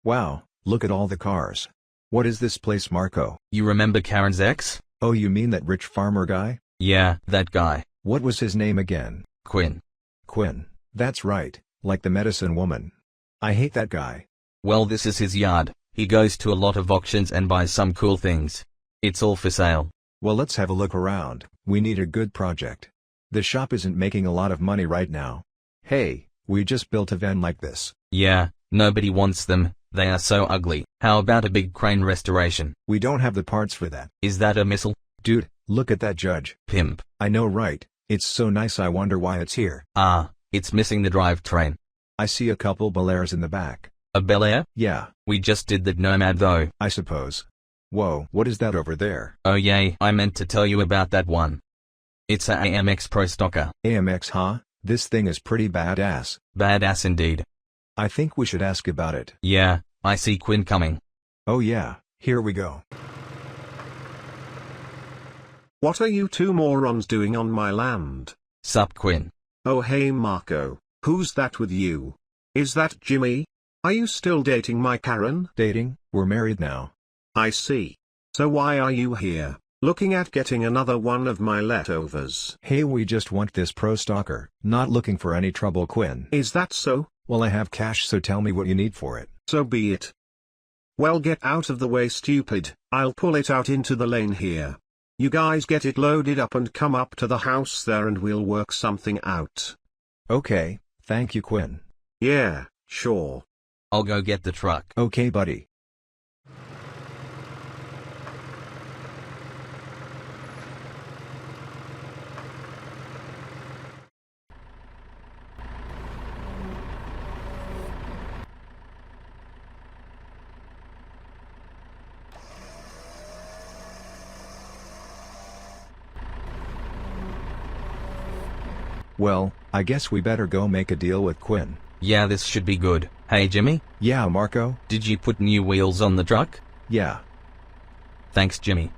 Wow, look at all the cars. What is this place, Marco? You remember Karen's ex? Oh, you mean that rich farmer guy? Yeah, that guy. What was his name again? Quinn. Quinn. That's right, like the medicine woman. I hate that guy. Well, this is his yard. He goes to a lot of auctions and buys some cool things. It's all for sale. Well, let's have a look around. We need a good project. The shop isn't making a lot of money right now. Hey, we just built a van like this. Yeah, nobody wants them. They are so ugly. How about a big crane restoration? We don't have the parts for that. Is that a missile? Dude, look at that Judge. Pimp. I know, right? It's so nice, I wonder why it's here. Ah, it's missing the drivetrain. I see a couple Bel Airs in the back. A Bel Air? Yeah. We just did that Nomad though. I suppose. Whoa, what is that over there? Oh yay, I meant to tell you about that one. It's a AMX Pro Stocker. AMX, huh? This thing is pretty badass. Badass indeed. I think we should ask about it. Yeah, I see Quinn coming. Oh yeah, here we go. What are you two morons doing on my land? Sup, Quinn? Oh hey Marco, who's that with you? Is that Jimmy? Are you still dating my Karen? Dating? We're married now. I see. So why are you here, looking at getting another one of my leftovers? Hey, we just want this Pro Stocker, not looking for any trouble, Quinn. Is that so? Well, I have cash, so tell me what you need for it. So be it. Well, get out of the way, stupid. I'll pull it out into the lane here. You guys get it loaded up and come up to the house there and we'll work something out. Okay, thank you, Quinn. Yeah, sure. I'll go get the truck. Okay, buddy. Well, I guess we better go make a deal with Quinn. Yeah, this should be good. Hey Jimmy? Yeah, Marco? Did you put new wheels on the truck? Yeah. Thanks, Jimmy.